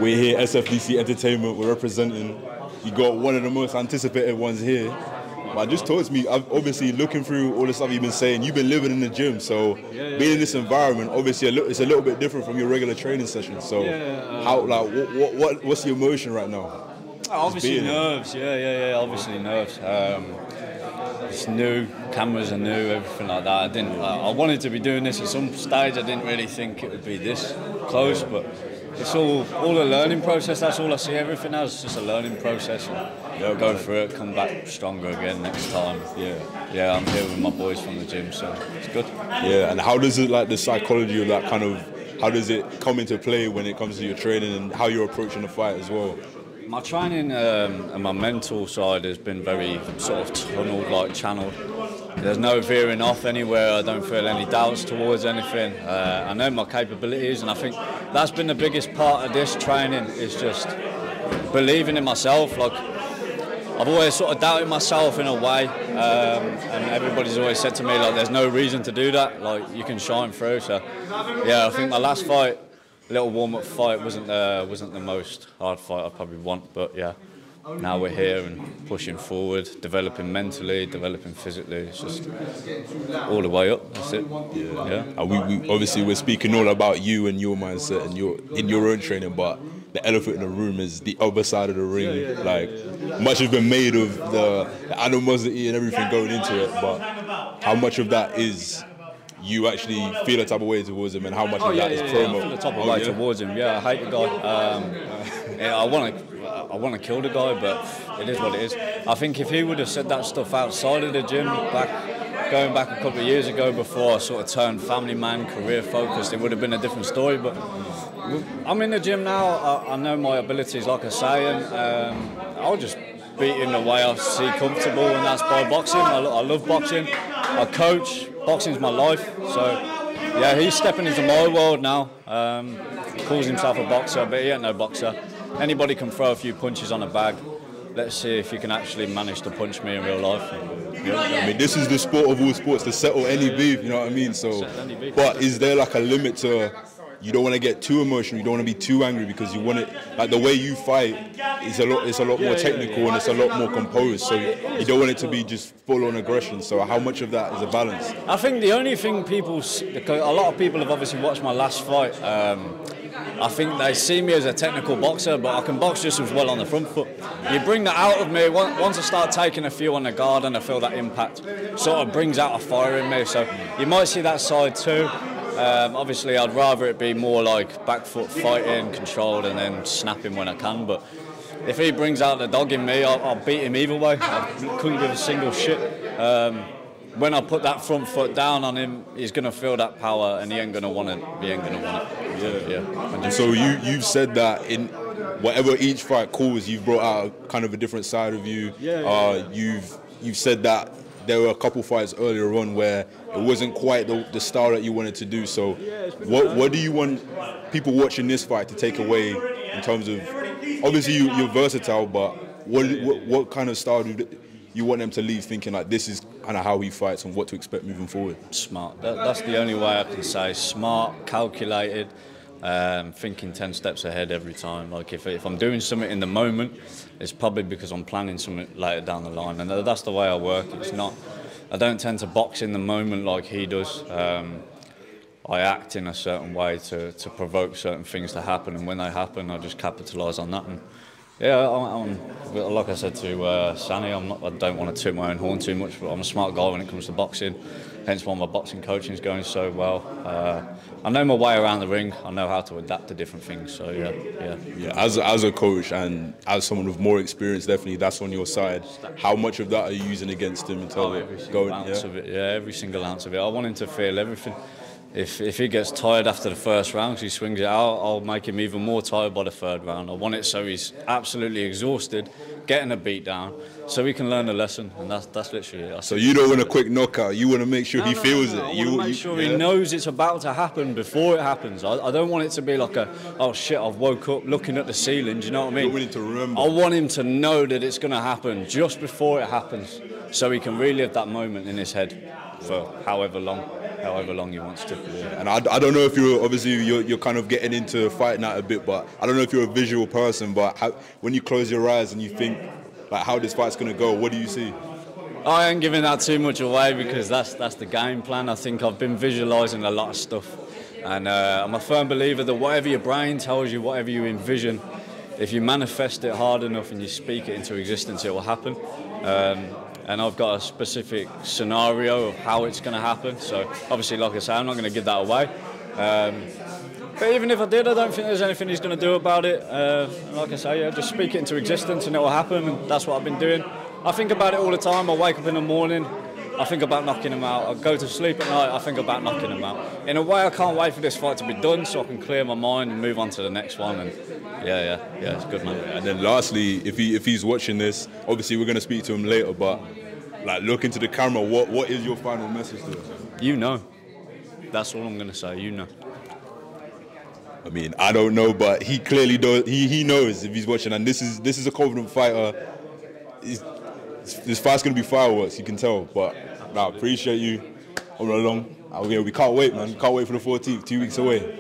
We're here, SFDC Entertainment, we're representing. You got one of the most anticipated ones here. Man, just talk to me, obviously looking through all the stuff you've been saying, you've been living in the gym, so being in this environment, obviously it's a little bit different from your regular training session. So how, like, what's the emotion right now? Obviously nerves, obviously nerves. It's new, cameras are new, everything like that. I wanted to be doing this at some stage. I didn't really think it would be this close, but it's all a learning process. That's all I see everything as, just a learning process. Go through it, come back stronger again next time. Yeah, I'm here with my boys from the gym, so it's good. Yeah, and how does it, like, the psychology of that kind of, how does it come into play when it comes to your training and how you're approaching the fight as well? My training and my mental side has been very sort of tunnelled, like channelled. There's no veering off anywhere. I don't feel any doubts towards anything. I know my capabilities, and I think that's been the biggest part of this training, is just believing in myself. Like, I've always sort of doubted myself in a way, and everybody's always said to me, like, there's no reason to do that. Like, you can shine through. So, yeah, I think my last fight, little warm-up fight, wasn't the most hard fight I probably want, but yeah, now we're here and pushing forward, developing mentally, developing physically. It's just all the way up. That's it. Yeah. And we obviously we're speaking all about you and your mindset and your own training, but the elephant in the room is the other side of the ring. Much has been made of the animosity and everything going into it, but how much of that is you actually feel a type of way towards him, and how much of that is promo? I feel a type of way towards him. Yeah, I hate the guy. I want to kill the guy, but it is what it is. I think if he would have said that stuff outside of the gym, going back a couple of years ago, before I sort of turned family man, career focused, it would have been a different story. But I'm in the gym now. I know my abilities, like I say, and I'll just beat him the way I see comfortable, and that's by boxing. I love boxing. I coach. Boxing's my life. So yeah, he's stepping into my world now. Calls himself a boxer, but he ain't no boxer. Anybody can throw a few punches on a bag. Let's see if you can actually manage to punch me in real life. I mean, this is the sport of all sports, to settle any beef, you know what I mean? So, but is there like a limit to, you don't want to get too emotional, you don't want to be too angry, because you want it, like the way you fight is it's a lot more technical and it's a lot more composed, so you don't want it to be just full on aggression. So how much of that is a balance? I think the only thing because a lot of people have obviously watched my last fight, I think they see me as a technical boxer, but I can box just as well on the front foot. You bring that out of me, once I start taking a few on the guard and I feel that impact, sort of brings out a fire in me, so you might see that side too. Obviously, I'd rather it be more like back foot fighting, controlled, and then snapping when I can. But if he brings out the dog in me, I'll beat him either way. I couldn't give a single shit. When I put that front foot down on him, he's going to feel that power, and he ain't going to want it. And so you've said that in whatever each fight calls, you've brought out kind of a different side of you. You've said that there were a couple fights earlier on where it wasn't quite the style that you wanted to do. So what do you want people watching this fight to take away in terms of, obviously you're versatile, but what kind of style do you want them to leave thinking like this is kind of how he fights and what to expect moving forward? Smart. That's the only way I can say. Smart, calculated, thinking 10 steps ahead every time. Like if I'm doing something in the moment, it's probably because I'm planning something later down the line, and that's the way I work. It's not. I don't tend to box in the moment like he does. I act in a certain way to provoke certain things to happen, and when they happen, I just capitalise on that. And yeah, like I said to Sani, I don't want to toot my own horn too much, but I'm a smart guy when it comes to boxing. Hence why my boxing coaching is going so well. I know my way around the ring. I know how to adapt to different things. So yeah. As a coach and as someone with more experience, definitely that's on your side. How much of that are you using against him in terms of going? Every single ounce of it. I want him to feel everything. If he gets tired after the first round, because he swings it out, I'll make him even more tired by the third round. I want it so he's absolutely exhausted, getting a beat down, so he can learn a lesson, and that's literally it. So you don't want a quick knockout, you want to make sure he feels it. I want to make sure he knows it's about to happen before it happens. I don't want it to be like oh shit, I've woke up looking at the ceiling, do you know what I mean? You want him to remember. I want him to know that it's going to happen just before it happens, so he can relive that moment in his head for however long. however long he wants to. And I don't know if you're kind of getting into fighting that a bit, but I don't know if you're a visual person, but when you close your eyes and you think like how this fight's going to go, what do you see? I ain't giving that too much away because that's the game plan. I think I've been visualising a lot of stuff, and I'm a firm believer that whatever your brain tells you, whatever you envision, if you manifest it hard enough and you speak it into existence, it will happen. And I've got a specific scenario of how it's going to happen. So obviously, like I say, I'm not going to give that away. But even if I did, I don't think there's anything he's going to do about it. Like I say, just speak it into existence and it will happen, and that's what I've been doing. I think about it all the time. I wake up in the morning, I think about knocking him out. I go to sleep at night, I think about knocking him out. In a way, I can't wait for this fight to be done so I can clear my mind and move on to the next one. And yeah, it's good, man. And then lastly, if he's watching this, obviously we're going to speak to him later, but like look into the camera, what is your final message to us? You know. That's all I'm going to say, you know. I mean, I don't know, but he clearly does. He knows if he's watching, and this is a confident fighter. This fight's gonna be fireworks, you can tell. But I appreciate you. All along. We can't wait, man. Can't wait for the 14th. 2 weeks away.